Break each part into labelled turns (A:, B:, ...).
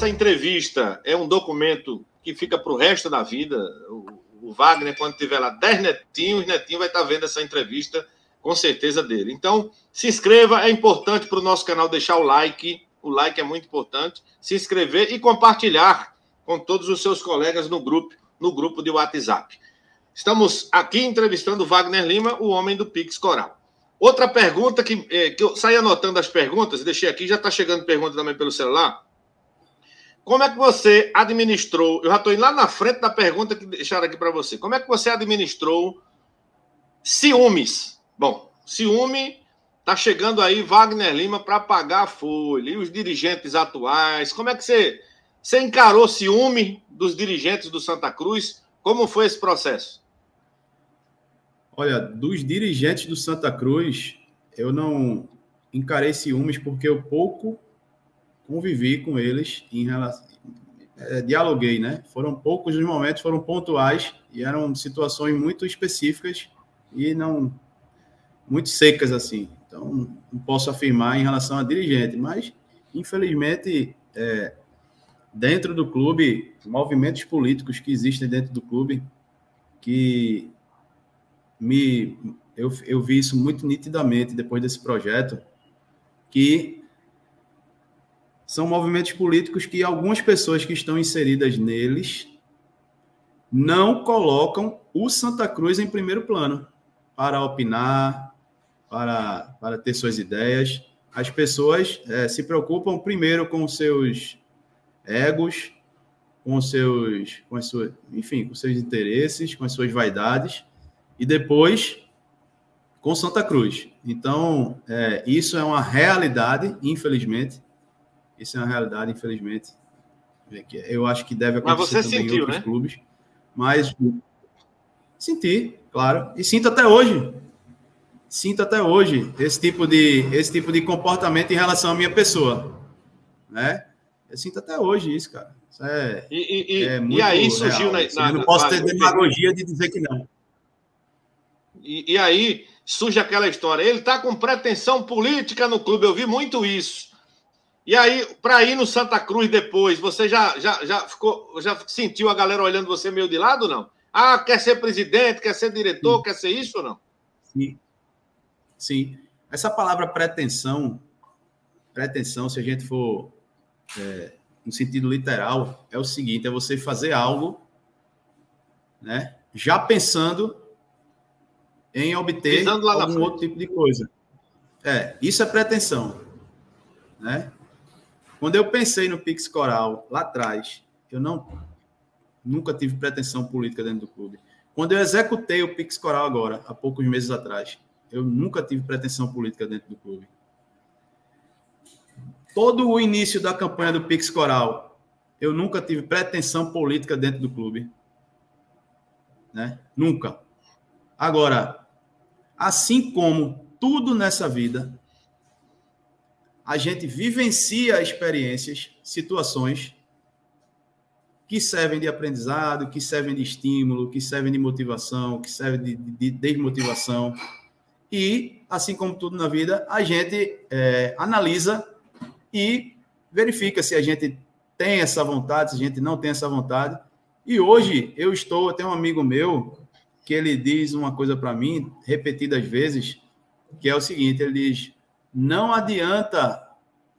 A: essa entrevista é um documento que fica para o resto da vida. O Wagner, quando tiver lá 10 netinhos, o netinho vai estar vendo essa entrevista, com certeza dele. Então, se inscreva, é importante para o nosso canal deixar o like é muito importante, se inscrever e compartilhar com todos os seus colegas no grupo de WhatsApp. Estamos aqui entrevistando o Wagner Lima, o homem do Pix Coral. Outra pergunta que eu saí anotando as perguntas, deixei aqui, já está chegando pergunta também pelo celular. Como é que você administrou, eu já estou indo lá na frente da pergunta que deixaram aqui para você, como é que você administrou ciúmes? Bom, ciúme, está chegando aí Wagner Lima para pagar a folha, e os dirigentes atuais, como é que você encarou ciúme dos dirigentes do Santa Cruz? Como foi esse processo?
B: Olha, dos dirigentes do Santa Cruz, eu não encarei ciúmes porque eu pouco convivi com eles em relação... dialoguei, né? Foram poucos os momentos, foram pontuais e eram situações muito específicas e não muito secas assim. Então, não posso afirmar em relação a dirigente, mas, infelizmente, dentro do clube, movimentos políticos que existem dentro do clube, que eu vi isso muito nitidamente depois desse projeto, que são movimentos políticos que algumas pessoas que estão inseridas neles não colocam o Santa Cruz em primeiro plano para opinar, para ter suas ideias. As pessoas se preocupam primeiro com os seus egos, com seus interesses, com as suas vaidades, e depois com Santa Cruz. Então, isso é uma realidade, infelizmente. Isso é uma realidade, infelizmente. Eu acho que deve acontecer também em outros clubes. Mas senti, claro. E sinto até hoje. Sinto até hoje esse tipo de comportamento em relação à minha pessoa. Né? Eu sinto até hoje isso, cara. Isso muito
A: e aí surgiu
B: real. Eu não posso ter demagogia de dizer que não.
A: E aí surge aquela história. Ele está com pretensão política no clube. Eu vi muito isso. E aí, para ir no Santa Cruz depois, você já sentiu a galera olhando você meio de lado ou não? Ah, quer ser presidente, quer ser diretor, Sim. Quer ser isso ou não?
B: Sim. Essa palavra pretensão, se a gente for no sentido literal, é o seguinte, é você fazer algo, né, já pensando em obter algum outro tipo de coisa. Isso é pretensão, né? Quando eu pensei no Pix Coral lá atrás, eu nunca tive pretensão política dentro do clube. Quando eu executei o Pix Coral agora, há poucos meses atrás, eu nunca tive pretensão política dentro do clube. Todo o início da campanha do Pix Coral, eu nunca tive pretensão política dentro do clube. Né? Nunca. Agora, assim como tudo nessa vida, a gente vivencia experiências, situações que servem de aprendizado, que servem de estímulo, que servem de motivação, que servem de desmotivação. E, assim como tudo na vida, a gente analisa e verifica se a gente tem essa vontade, se a gente não tem essa vontade. E hoje eu tenho um amigo meu que ele diz uma coisa para mim, repetidas vezes, que é o seguinte, ele diz: não adianta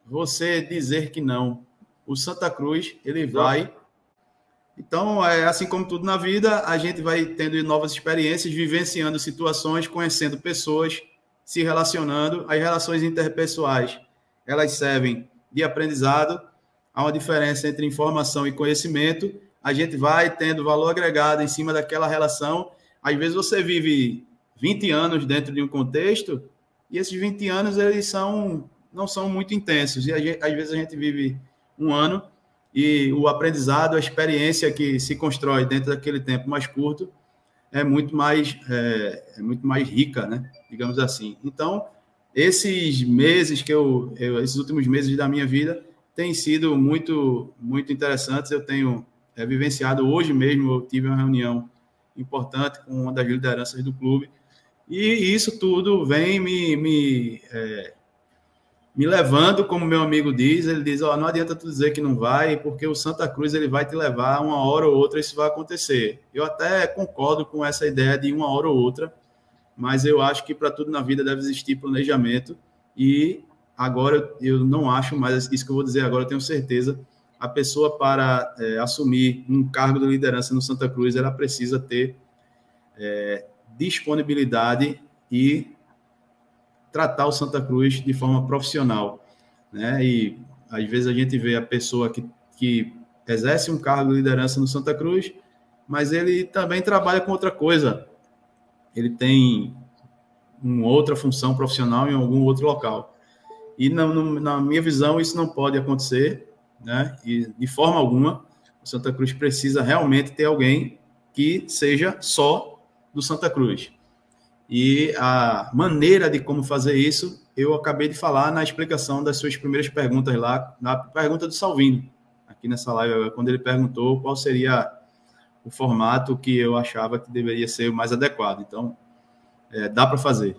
B: você dizer que não. O Santa Cruz, ele vai... Então, assim como tudo na vida, a gente vai tendo novas experiências, vivenciando situações, conhecendo pessoas, se relacionando. As relações interpessoais, elas servem de aprendizado. Há uma diferença entre informação e conhecimento. A gente vai tendo valor agregado em cima daquela relação. Às vezes você vive 20 anos dentro de um contexto e esses 20 anos eles não são muito intensos. E às vezes a gente vive um ano e o aprendizado, a experiência que se constrói dentro daquele tempo mais curto é muito mais rica, né? Digamos assim. Então, esses meses esses últimos meses da minha vida têm sido muito, muito interessantes. Eu tenho vivenciado hoje mesmo, eu tive uma reunião importante com uma das lideranças do clube, e isso tudo vem me me levando, como meu amigo diz, ele diz, não adianta tu dizer que não vai, porque o Santa Cruz ele vai te levar uma hora ou outra, isso vai acontecer. Eu até concordo com essa ideia de uma hora ou outra, mas eu acho que para tudo na vida deve existir planejamento, e agora eu não acho mais, isso que eu vou dizer agora, eu tenho certeza, a pessoa para assumir um cargo de liderança no Santa Cruz, ela precisa ter disponibilidade e tratar o Santa Cruz de forma profissional, né? E às vezes a gente vê a pessoa que exerce um cargo de liderança no Santa Cruz, mas ele também trabalha com outra coisa. Ele tem uma outra função profissional em algum outro local. E na minha visão isso não pode acontecer, né? E de forma alguma o Santa Cruz precisa realmente ter alguém que seja só do Santa Cruz. E a maneira de como fazer isso, eu acabei de falar na explicação das suas primeiras perguntas lá, na pergunta do Salvino, aqui nessa live, quando ele perguntou qual seria o formato que eu achava que deveria ser o mais adequado. Então, dá para fazer.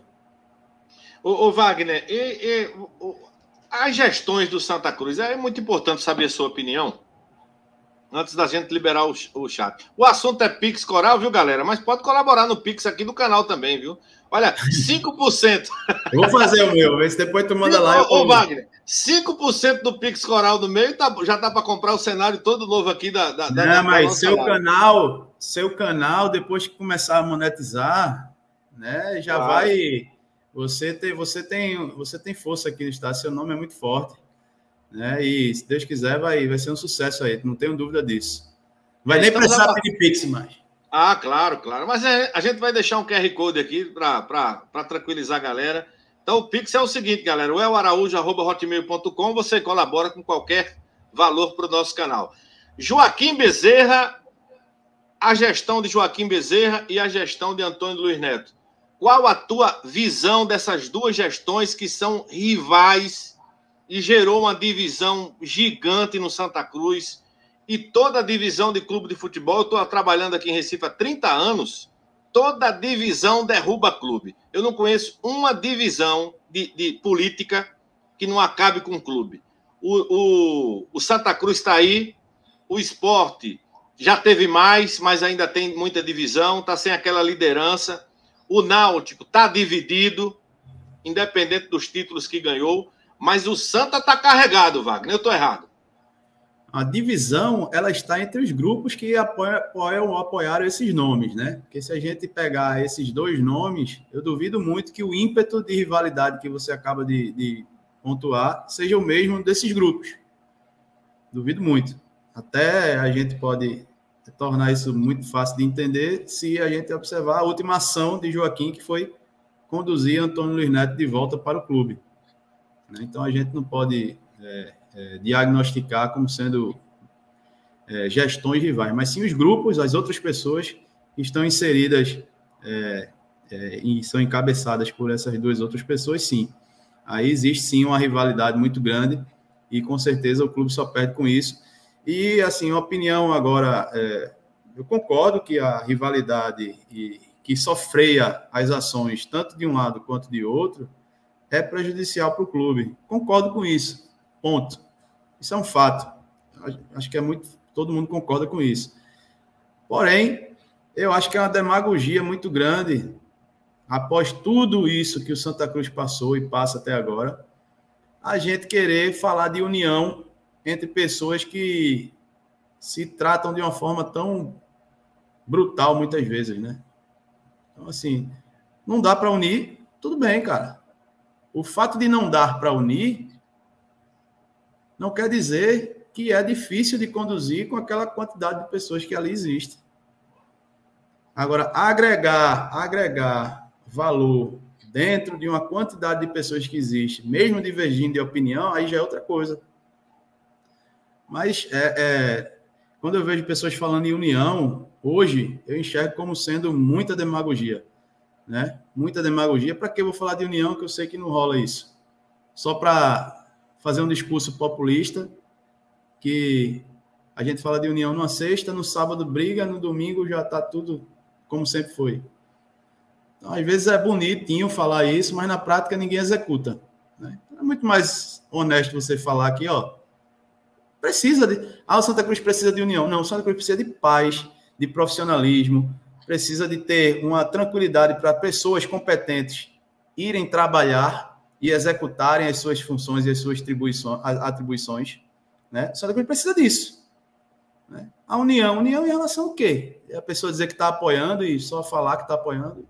A: Ô Wagner, as gestões do Santa Cruz, é muito importante saber a sua opinião, antes da gente liberar o chat. O assunto é Pix Coral, viu, galera? Mas pode colaborar no Pix aqui do canal também, viu? Olha, 5%.
B: Eu vou fazer o meu, vê se depois tu manda lá.
A: Ô, Wagner, 5% do Pix Coral do meio já tá para comprar o cenário todo novo aqui
B: Não, mas seu canal, depois que começar a monetizar, né, já vai... Você tem força aqui no estado, seu nome é muito forte. Né? E se Deus quiser, vai ser um sucesso aí, não tenho dúvida disso. Vai nem precisar pedir Pix mais.
A: Ah, claro. Mas a gente vai deixar um QR Code aqui para tranquilizar a galera. Então, o Pix é o seguinte, galera: o elaraújo@hotmail.com, você colabora com qualquer valor para o nosso canal. Joaquim Bezerra, a gestão de Joaquim Bezerra e a gestão de Antônio Luiz Neto. Qual a tua visão dessas duas gestões que são rivais e gerou uma divisão gigante no Santa Cruz? E toda a divisão de clube de futebol, eu estou trabalhando aqui em Recife há 30 anos, toda divisão derruba clube. Eu não conheço uma divisão de política que não acabe com o clube. O Santa Cruz está aí, o Sport já teve mais, mas ainda tem muita divisão, está sem aquela liderança. O Náutico está dividido, independente dos títulos que ganhou, mas o Santa está carregado, Wagner. Eu estou errado.
B: A divisão, ela está entre os grupos que apoiaram esses nomes, né? Porque se a gente pegar esses dois nomes, eu duvido muito que o ímpeto de rivalidade que você acaba de pontuar seja o mesmo desses grupos. Duvido muito. Até a gente pode tornar isso muito fácil de entender se a gente observar a última ação de Joaquim, que foi conduzir Antônio Luiz Neto de volta para o clube. Então, a gente não pode diagnosticar como sendo gestões rivais, mas sim os grupos, as outras pessoas que estão inseridas e são encabeçadas por essas duas outras pessoas, sim. Aí existe, sim, uma rivalidade muito grande e, com certeza, o clube só perde com isso. E, assim, a opinião agora, eu concordo que a rivalidade que só freia as ações, tanto de um lado quanto de outro, é prejudicial para o clube. Concordo com isso. Ponto. Isso é um fato. Acho que todo mundo concorda com isso. Porém, eu acho que é uma demagogia muito grande, após tudo isso que o Santa Cruz passou e passa até agora, a gente querer falar de união entre pessoas que se tratam de uma forma tão brutal muitas vezes, né? Então, assim, não dá para unir, tudo bem, cara. O fato de não dar para unir não quer dizer que é difícil de conduzir com aquela quantidade de pessoas que ali existe. Agora, agregar valor dentro de uma quantidade de pessoas que existe, mesmo divergindo de opinião, aí já é outra coisa. Mas quando eu vejo pessoas falando em união, hoje eu enxergo como sendo muita demagogia. Né? Muita demagogia. Para que eu vou falar de união que eu sei que não rola isso? Só para fazer um discurso populista que a gente fala de união numa sexta, no sábado briga, no domingo já está tudo como sempre foi. Então, às vezes é bonitinho falar isso, mas na prática ninguém executa. Né? É muito mais honesto você falar aqui, ó, precisa de... o Santa Cruz precisa de união. Não, o Santa Cruz precisa de paz, de profissionalismo, precisa de ter uma tranquilidade para pessoas competentes irem trabalhar e executarem as suas funções e as suas atribuições. Né? O Santa Cruz precisa disso. Né? A união em relação ao quê? A pessoa dizer que está apoiando e só falar que está apoiando.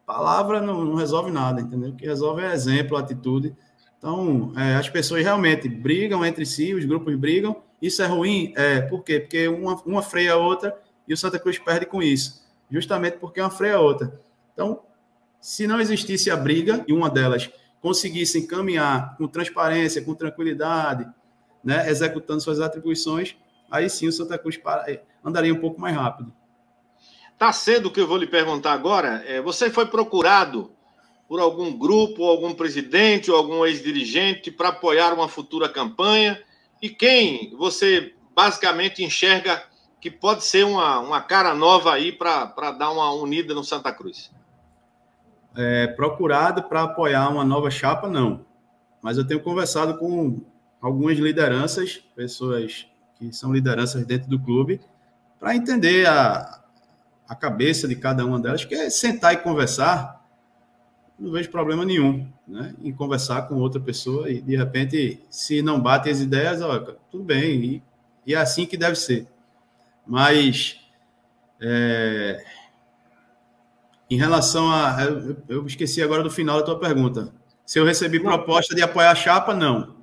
B: Palavra não resolve nada, entendeu? O que resolve é exemplo, atitude. Então, as pessoas realmente brigam entre si, os grupos brigam. Isso é ruim? Por quê? Porque uma freia a outra e o Santa Cruz perde com isso. Justamente porque uma freia a outra. Então, se não existisse a briga e uma delas conseguisse caminhar com transparência, com tranquilidade, né, executando suas atribuições, aí sim o Santa Cruz andaria um pouco mais rápido.
A: Tá cedo o que eu vou lhe perguntar agora. Você foi procurado por algum grupo, algum presidente ou algum ex-dirigente para apoiar uma futura campanha? E quem você basicamente enxerga que pode ser uma cara nova aí para dar uma unida no Santa Cruz?
B: Procurado para apoiar uma nova chapa, não. Mas eu tenho conversado com algumas lideranças, pessoas que são lideranças dentro do clube, para entender a cabeça de cada uma delas, que é sentar e conversar. Não vejo problema nenhum, né, em conversar com outra pessoa e, de repente, se não batem as ideias, ó, tudo bem, e é assim que deve ser. Mas, em relação a... Eu esqueci agora do final da tua pergunta. Se eu recebi proposta de apoiar a chapa, não.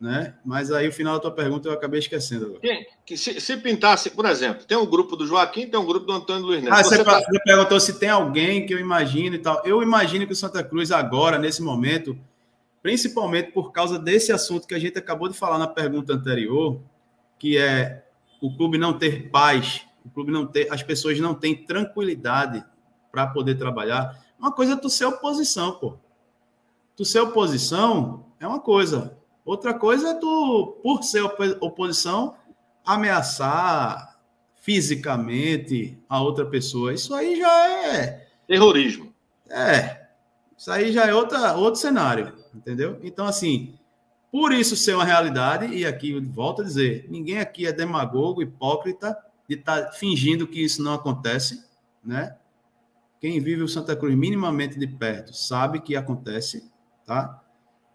B: Né? Mas aí o final da tua pergunta eu acabei esquecendo agora.
A: Se pintasse, por exemplo, tem um grupo do Joaquim, tem um grupo do Antônio Luiz Neto.
B: Você perguntou se tem alguém que eu imagino e tal. Eu imagino que o Santa Cruz agora, nesse momento, principalmente por causa desse assunto que a gente acabou de falar na pergunta anterior, que é o clube não ter paz, o clube não ter, as pessoas não têm tranquilidade para poder trabalhar. Uma coisa é tu ser oposição, pô. Tu ser oposição é uma coisa. Outra coisa é tu, por ser oposição, ameaçar fisicamente a outra pessoa. Isso aí já é...
A: terrorismo.
B: Isso aí já é outro cenário, entendeu? Então, assim, por isso ser uma realidade, e aqui eu volto a dizer, ninguém aqui é demagogo, hipócrita, de estar fingindo que isso não acontece, né? Quem vive o Santa Cruz minimamente de perto sabe que acontece, tá?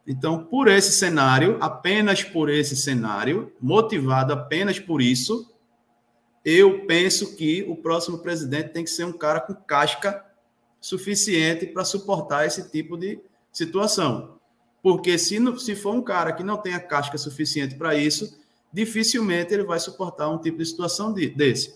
B: Então, por esse cenário, apenas por esse cenário, motivado apenas por isso, eu penso que o próximo presidente tem que ser um cara com casca suficiente para suportar esse tipo de situação. Porque se for um cara que não tenha casca suficiente para isso, dificilmente ele vai suportar um tipo de situação desse.